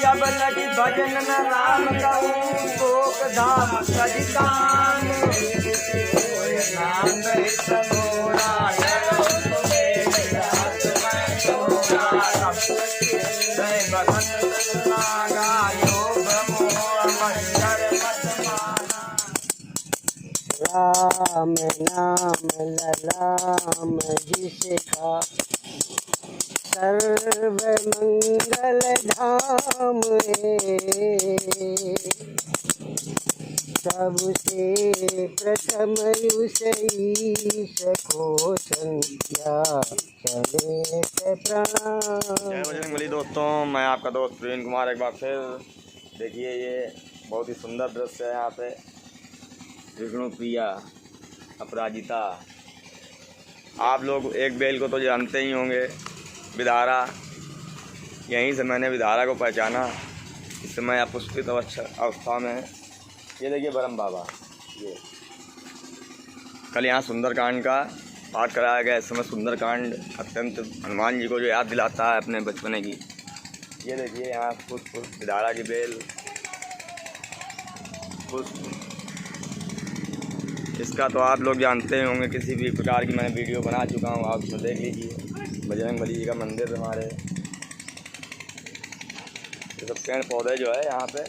अब लगी भजन न राम कहूँ शोक धाम सजितान नाम मोरा राम नाम ललाम जिसका सर्व मंगल धाम है सबसे प्रथम उस ईश को संख्या चले से प्रणाम। जय बजरंगबली दोस्तों, मैं आपका दोस्त प्रवीण कुमार एक बार फिर। देखिए ये बहुत ही सुंदर दृश्य है। यहाँ पे विष्णु प्रिया अपराजिता, आप लोग एक बेल को तो जानते ही होंगे, विधारा। यहीं से मैंने विधारा को पहचाना। इस समय अपुष्पित अवस्था में है। ये देखिए ब्रह्म बाबा, ये कल यहाँ सुंदरकांड का पाठ कराया गया। इस समय सुंदरकांड अत्यंत हनुमान जी को जो याद दिलाता है अपने बचपने की। ये देखिए यहाँ पुष्प, विधारा की बेल, पुष्प। इसका तो आप लोग जानते ही होंगे, किसी भी प्रकार की मैंने वीडियो बना चुका हूँ, आप उसमें देख लीजिए। बजरंगबली जी का मंदिर हमारे, ये सब पेड़ पौधे जो है यहाँ पे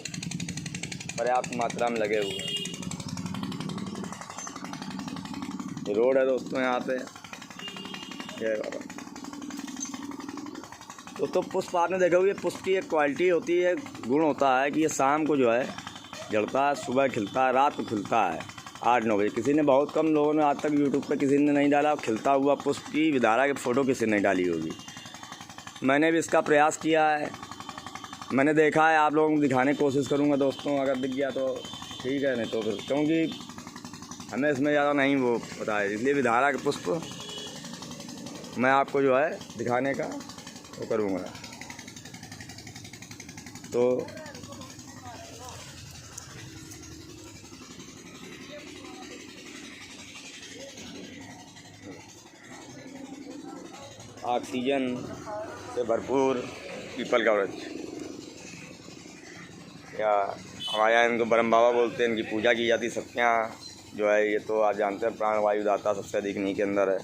पर्याप्त मात्रा में लगे हुए हैं। ये रोड है दोस्तों यहाँ पे। जय बाबा। दोस्तों पुष्प आपने देखा हुआ, पुष्प की एक क्वालिटी होती है, गुण होता है कि ये शाम को जो है जड़ता है, सुबह खिलता है, रात को खिलता है 8-9 बजे। किसी ने, बहुत कम लोगों ने आज तक यूट्यूब पे किसी ने नहीं डाला खिलता हुआ पुष्प की विधारा की फ़ोटो किसी ने नहीं डाली होगी। मैंने भी इसका प्रयास किया है, मैंने देखा है, आप लोगों को दिखाने की कोशिश करूँगा दोस्तों। अगर दिख गया तो ठीक है, नहीं तो फिर, क्योंकि हमें इसमें ज़्यादा नहीं वो पता है, इसलिए विधारा के पुष्प मैं आपको जो है दिखाने का वो करूँगा। तो ऑक्सीजन से भरपूर पीपल का वृक्ष, या हमारे यहाँ इनको ब्रह्म बाबा बोलते हैं। इनकी पूजा की जाती सबके यहाँ जो है। ये तो आप जानते हैं प्राण वायु दाता सबसे अधिक इन्हीं के अंदर है।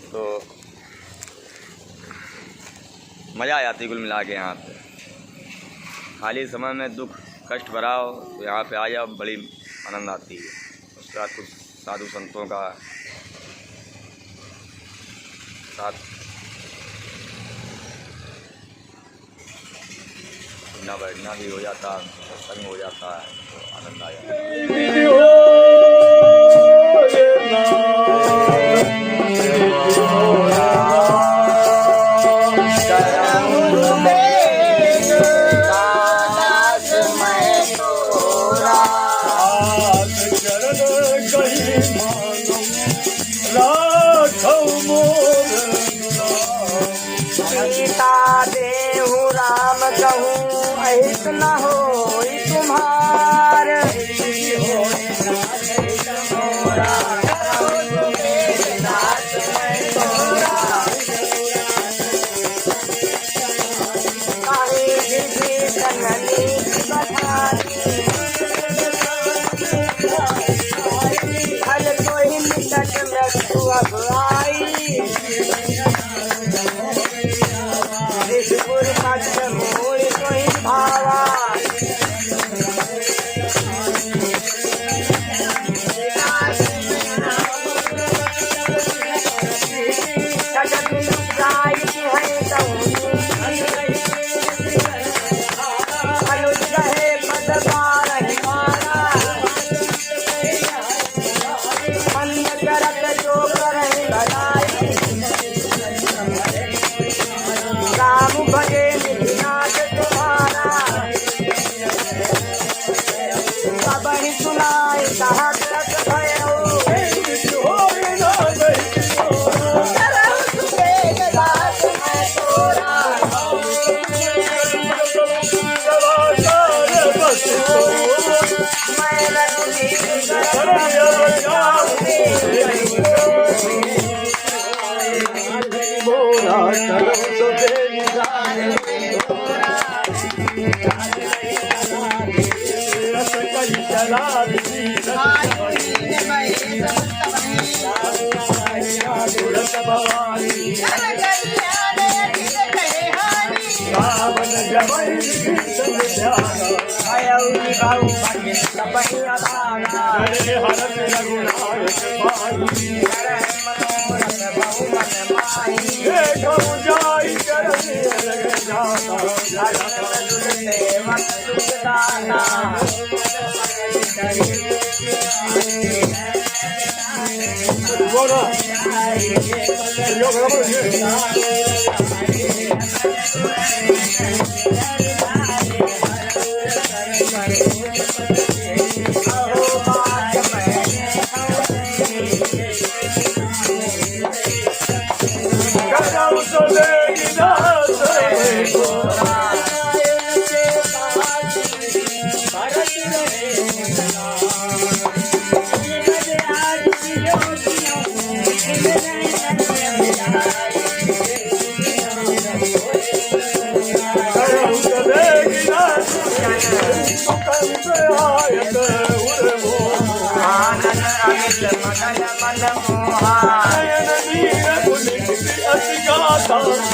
तो मज़ा आ जाती कुल मिला के यहाँ पे। खाली समय में दुख कष्ट भरा हो तो यहाँ पे आ जाओ, बड़ी आनंद आती है। उसके बाद कुछ साधु संतों का साथ उठना बैठना भी हो जाता है, सत्संग हो जाता है, तो आनंद आ जाता है। सीता देहु राम कहूँ अहित न हो तुम्हार हल कोई निकट में तू अब आई मोर कोई भावा राम भजे निधिनाथ तुम्हारा सब ही सुनाए कहत रत भयो मोरा करो तो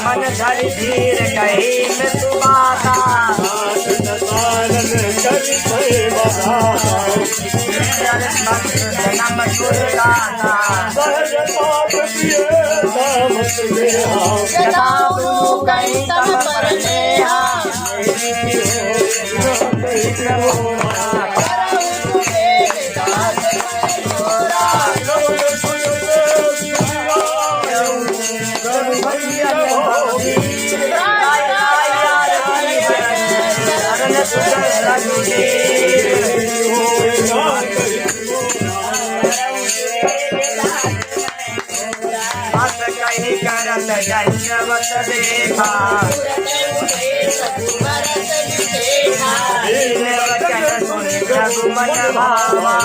मन धरि धीर कही में सुबाता जन्म सुरगाता जता तू कहीं तब पर नेहा जन्मत देखा वचन सुन रघुमन भावा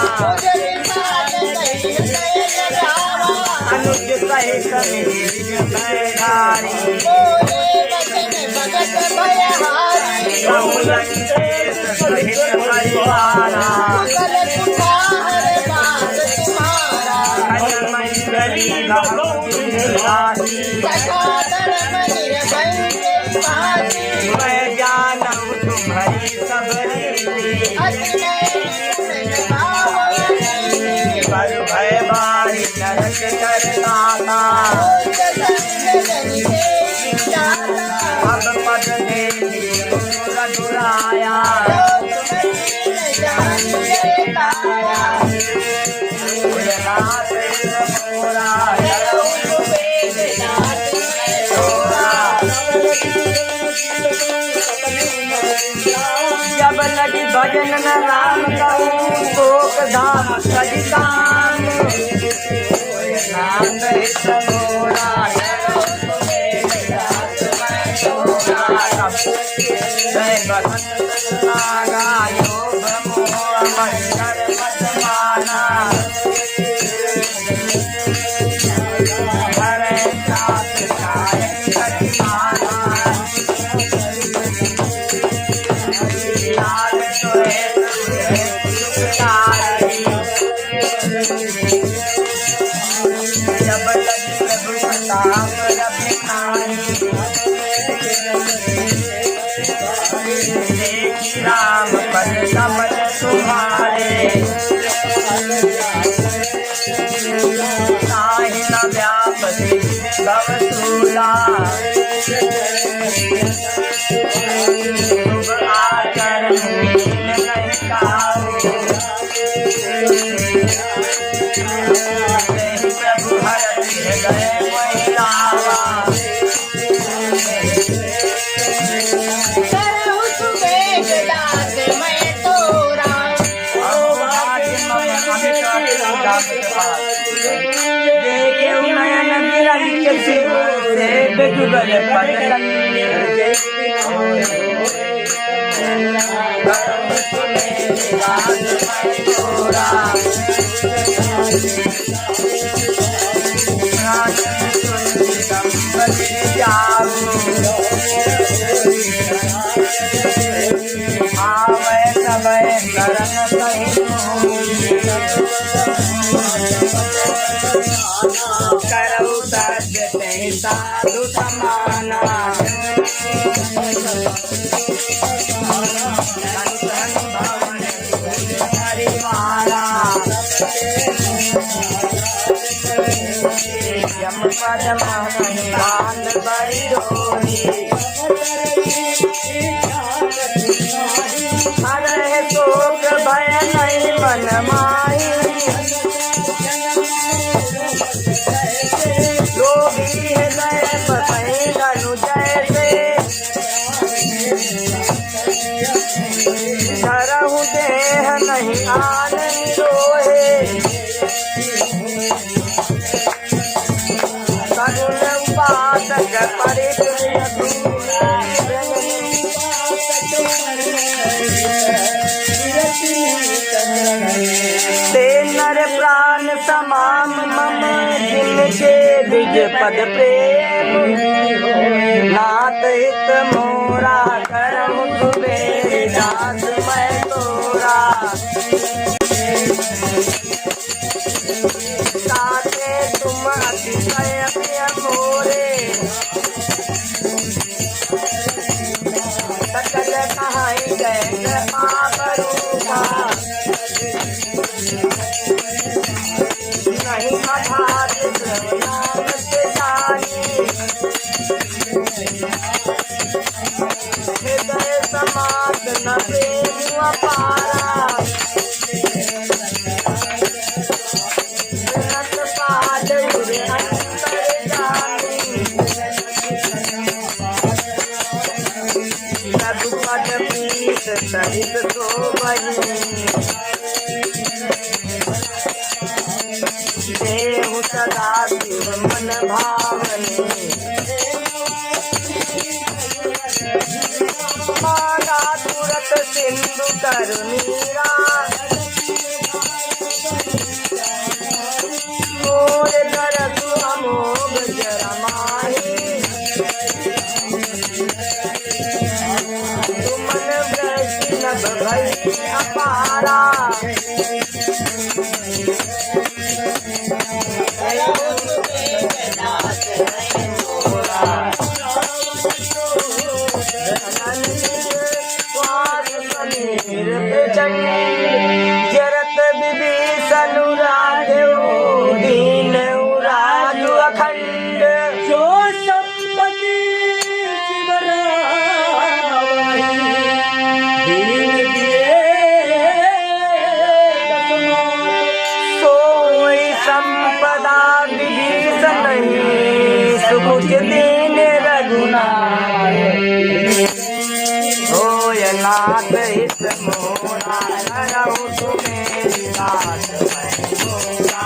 अनुज सहित धारी लंकेश सहित परिवारा मंगली मैं जानू तुम्हारी सबरी पर भय बारी नरक करता था अब पद देखी दुराया जब लगी भजन न राम कहूँ शोक धाम सजितान नाम हित मोरा जय बसंत नागा योग मोह मंदर मतमाना हरे साथ कायन करिमाना राम पद कमल तुम्हारे साहि न व्यापति भवतूला शुभ आचरण नहीं काऊ प्रभु हरति हृदय महिलावा नयन गिरही से बेजुगल पद हरे शोक भय नहीं मन माही, योगी हृदय बसई धनु जैसे, धरहु देह नहीं आनंद रोहे, सगुन उपासक ते नर प्राण समाम मम जिनके द्विज पद प्रेम, नाथ हित मोरा करहु कुबेर दास मैं तोरा, ताके तुम अतिशय प्रिय मोरे, सकल कहाई जय कृपा करूँगा, नहीं अघात नाम से जानी, हृदय समात न प्रेम अपारा, पाद अंतर जानी, रघुपद प्रीत सहित तो बही, देहु सदा शिव मन भावने, मांगा तुरत सिंधु करुणीरा, मोर दरसु अमोघ जरा माही, तुमन वैष्णव भई अपारा, जरत विभीषण राघव दीन राजु अखंड, जो संपत्ति सोई संपदा विभीषण सुकुच दीन रघुनाथ, होय नाथ हित मोरा करहु सुमेरि दास मैं तोरा,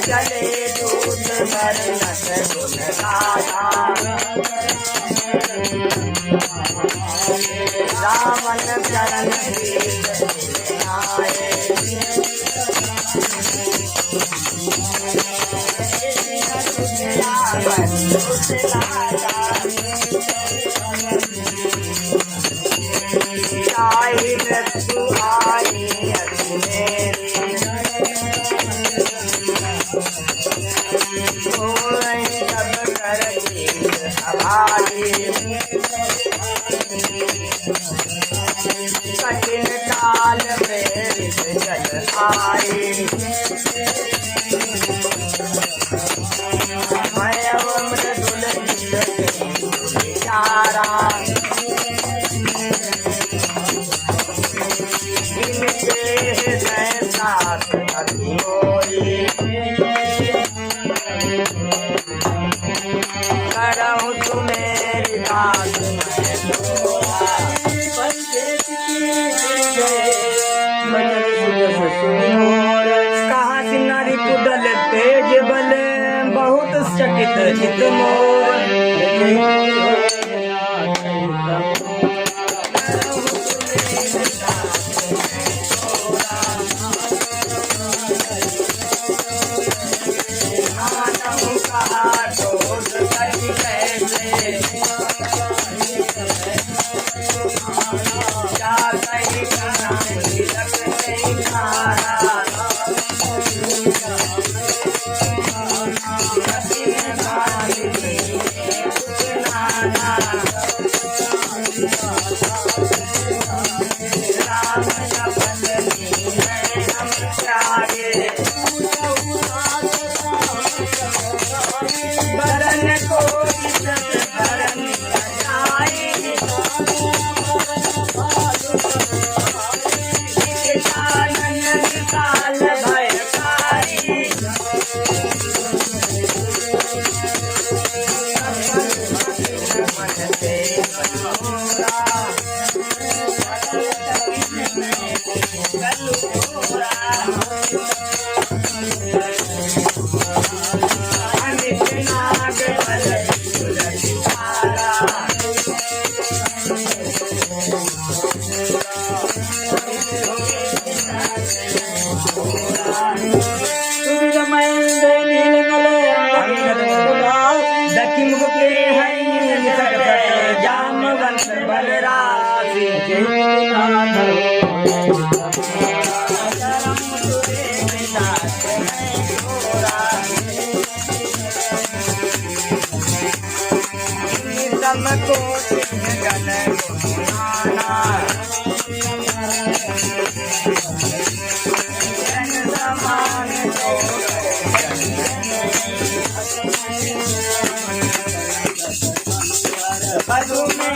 चले दूत बरनत गुण गाथा, रावण चरण कीर्त आए, आई मृत्यु आई अति मेरी, होई सब कर कीर्त अभागी, कठिन काल में रित जल आई, मैं मृदुल विचारा, इनके हृदय साथ अति मोरी, करहु सुमेरि दास मैं तोरा, कहा सिनारी कुदल तेज बल, बहुत चकित चित मोर, मन को करन जाई काल भयकारी मन से मनोरा को गण समान बधु में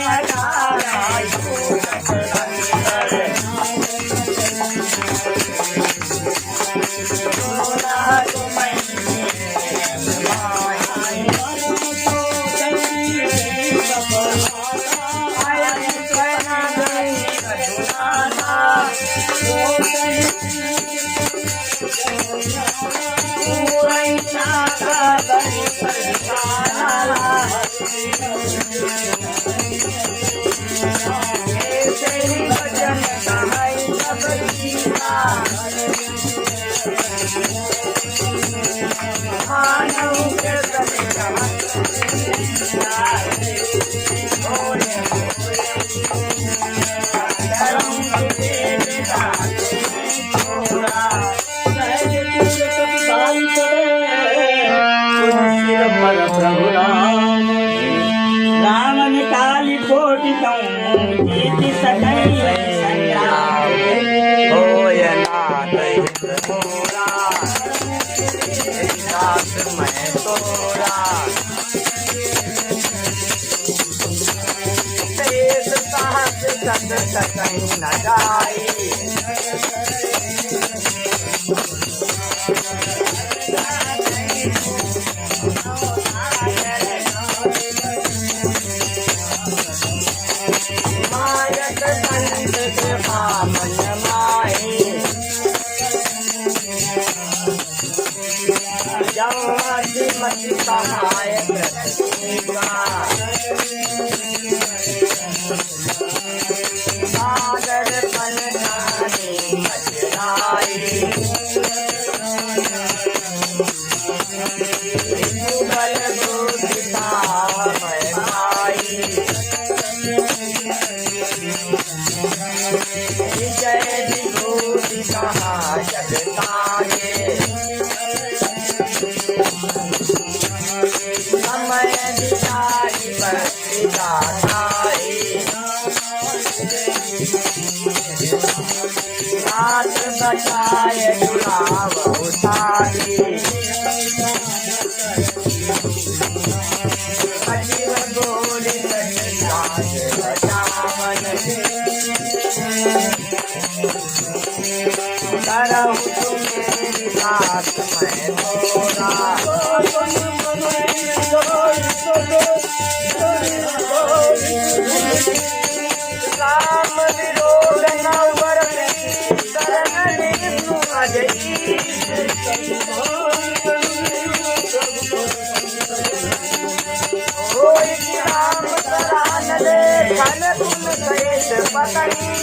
रावण काली कोटि जीत सकई होय नाथ मोरा नाथ मैं तोरा तेज साहस सत सकई न जाई मति सहाय सागर पल मचराई बल भूषिता जय विभूति कहा जगताये समय दिखाई बरसाई रात बचाए चुनाव उठाई अजीब गोली राज बचावन करहु तुम्हें साथ मैं तोरा राम विरोध नवर शरण विष्णु अजयी राम सरान दे धन तुम सहित पतंग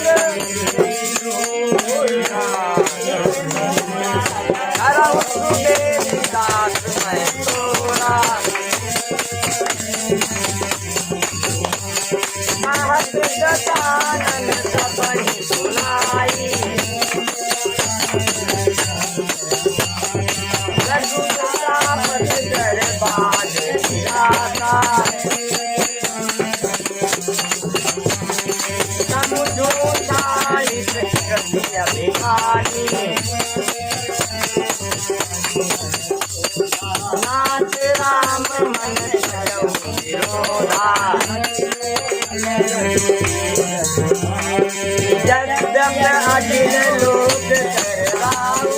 दास मैं तोरा महत गजानन सबहि सुनाई रघुपति दरबार जाता समुझो जगदम्ब अखिल लोक करवाऊ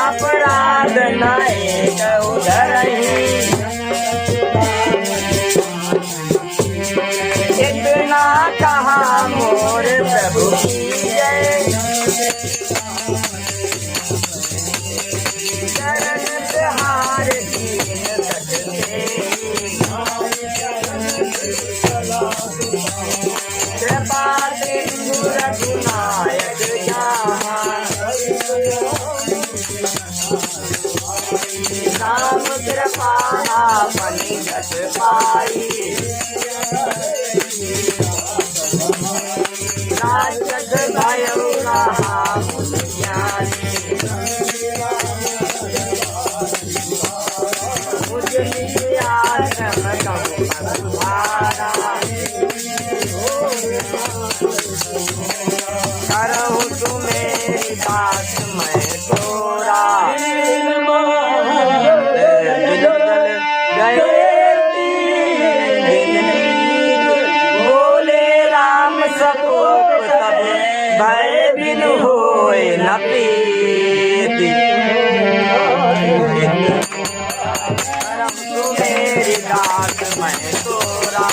अपराध नायक उधरही इतना कहा मोर प्रभु की जय चरण हार दीन सकते कृपा सिंधु रघुनायक राम कृपा मनि जस पाई राजग भयो रहा मुनियानी मुझ आश्रम कहूँ तुम्हारा करहूँ तुम्हें दास मैं तोरा बोले राम सकोप तब भय बिन होए न प्रीति करम तू मेरी दास मैं तोरा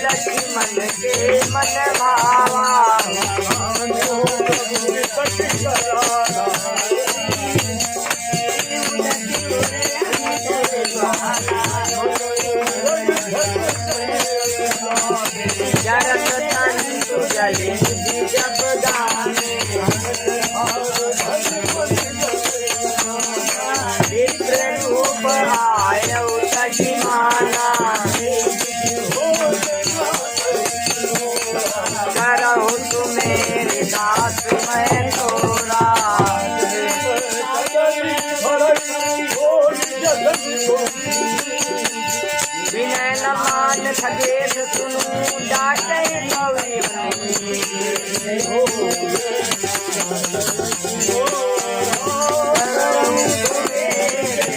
लक्ष्मण के मन भावा जरत तंतु जले जब गाने विप्र रूप आयो सखिमाना करहु तु मेरे दास मैं तोरा विनय न मान खगेश सुनु डाटे गौरी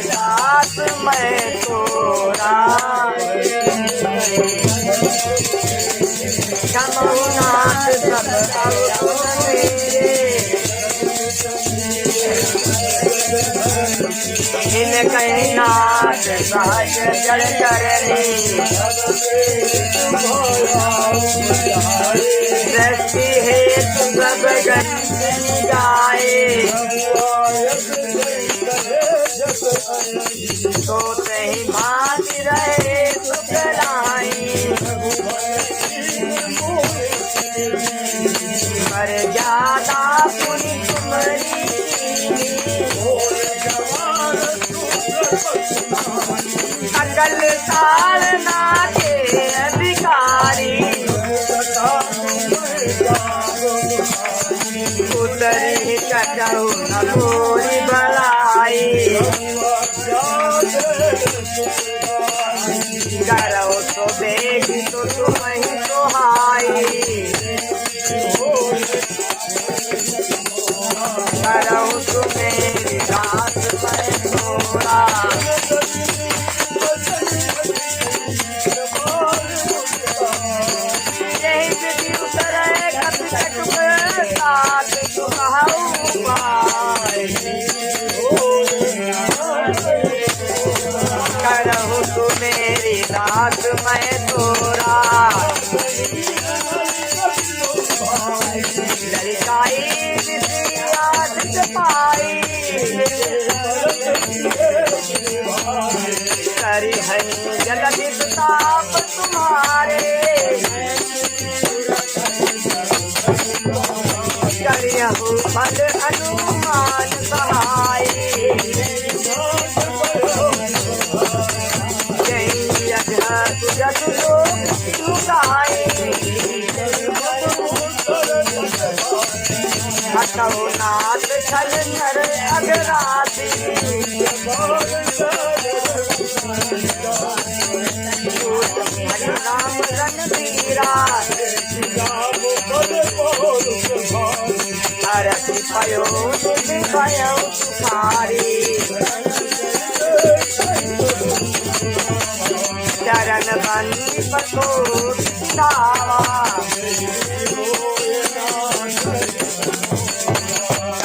दास मैं तोरा क्षमनाथ सब इन कहीं नाथ सहज जल करनी दृष्टि हेतु सब गंजनी गाए तो तही भाग रहे सुख लाई पर ज्यादा पुनि तुम्हारी अकल ताड़ना के अधिकारी उतरी कटहु न कोई भलाई करो तो बेग तो तुम ही सुहाई करो तो मेरी दास मैं तोरा यही विधि उतरे कभी तक साथ सुहाऊ करहु तू मेरी दास मैं तोरा ललिताई विषयादित पाई करी है जगदित ताप तुम्हारे करियहु फल अनुमान सहाय जय अधत जग लोक लुटाए हटो नाथ छल नर अगराती राम रणबीरा हरति पयो भयो तुम्हारी चरण बंदी पठोर दावा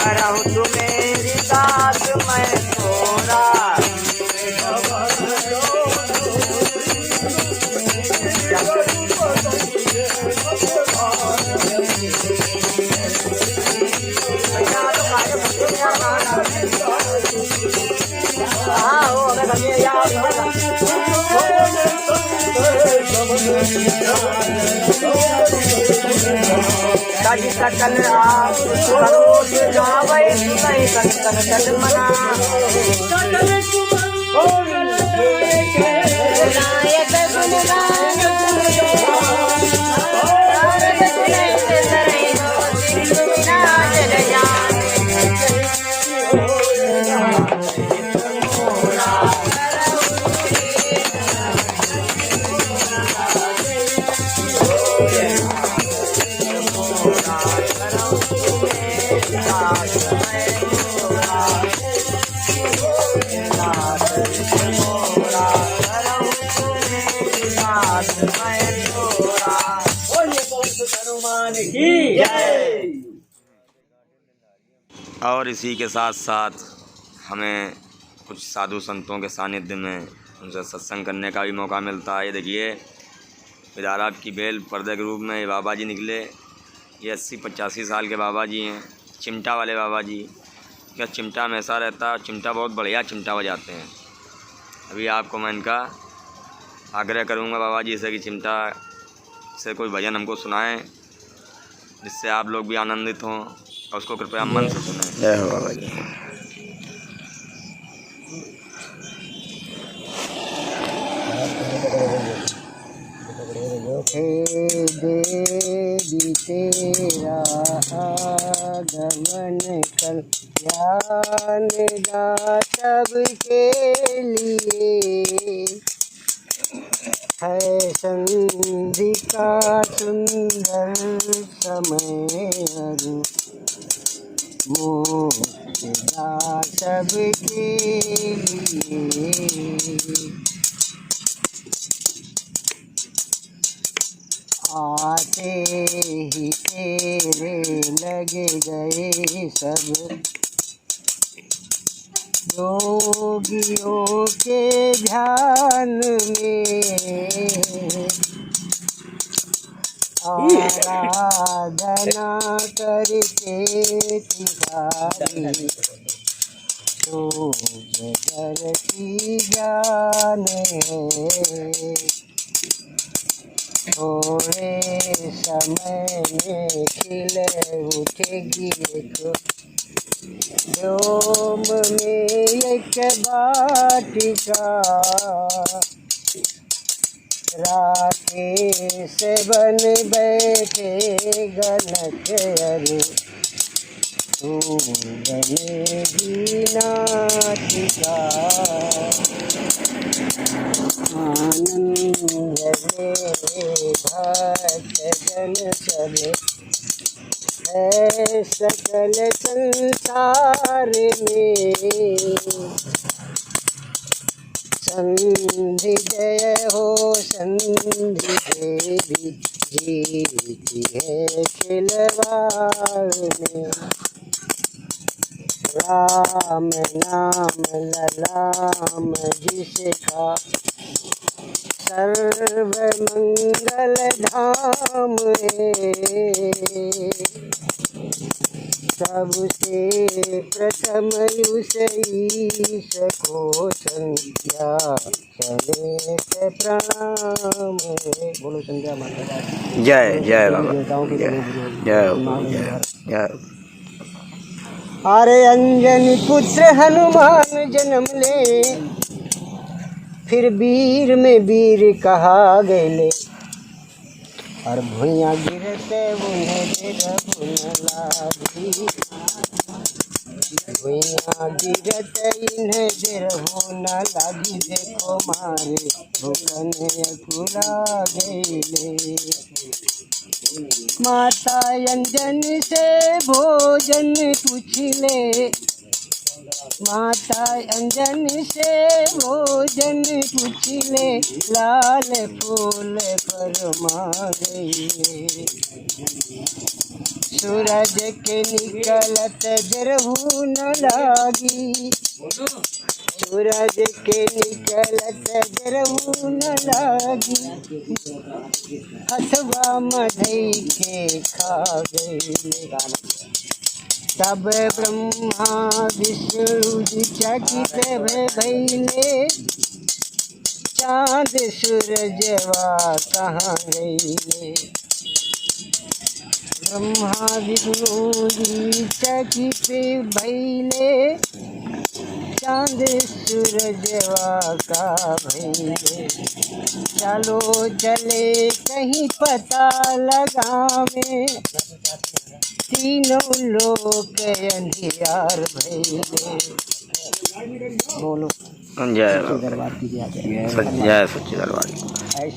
करहु तुम्हें दास मैं थोड़ा सकल आप गावे सुनई कन कन चल मना नायक और इसी के साथ साथ हमें कुछ साधु संतों के सानिध्य में उनसे सत्संग करने का भी मौका मिलता है। ये देखिए विदारा की बेल पर्दे के रूप में ये बाबा जी निकले। ये 80-85 साल के बाबा जी हैं, चिमटा वाले बाबा जी। क्या चिमटा हमेशा रहता है, चिमटा बहुत बढ़िया चिमटा बजाते हैं। अभी आपको मैं इनका आग्रह करूँगा बाबा जी से कि चिमटा से कोई भजन हमको सुनाएं, जिससे आप लोग भी आनंदित हों और उसको कृपया मन से सुनें। जय हो बाबा जी। देवी तेरा आगमन कल्याण गा सबके लिए है संधि का सुंदर समय मोक्षदा सबके लिए आते ही तेरे लगे गए सब योगियों के ध्यान में आराधना करके तिहारी तो जगर की जान है। थोड़े समय में खिल उठेगी एक व्योम में एक वाटिका राकेश बन बैठे गणक अरु तू बनेगी नाटिका। आनंद में भक्त जन सब है सकल संसार में संधि जय हो संधि देवी जीती है खिलवाड़ में। राम नाम ललाम जिसका सर्व मंगल धाम है। सबसे प्रथम उस ईश को संध्या चले से प्रणाम है। बोलो संध्या माता। जय जय बाबा, जय जय जय। अरे अंजनी पुत्र हनुमान जन्म ले, फिर वीर में वीर कहा गए। और भुइया गिरते उन्हें देरहुन लागी, भुइया गिरते इन्हें देरहुन लागी। देखो मारे भूखन अकुला गईले। माता अंजन से भोजन पूछ ले, माता अंजन से भोजन पूछ ले। लाल फूल फरमा गईले। सूरज के निकलत देरहु न लागी, सूरज के निकलत देरहु न लागी। हथवा मधई के खा गईले। तब ब्रह्मा विष्णु जी चकित भइले। चाँद सूरजवा कहाँ गईले। ब्रह्मा विष्णु जी चकित भइले। चाँद सूरजवा का भइले। चलो चले कहीं पता लगावे, तीनों लोग अंधियार भइले। बोलो जय दरबार की जय। जय सच्चे दरबार की।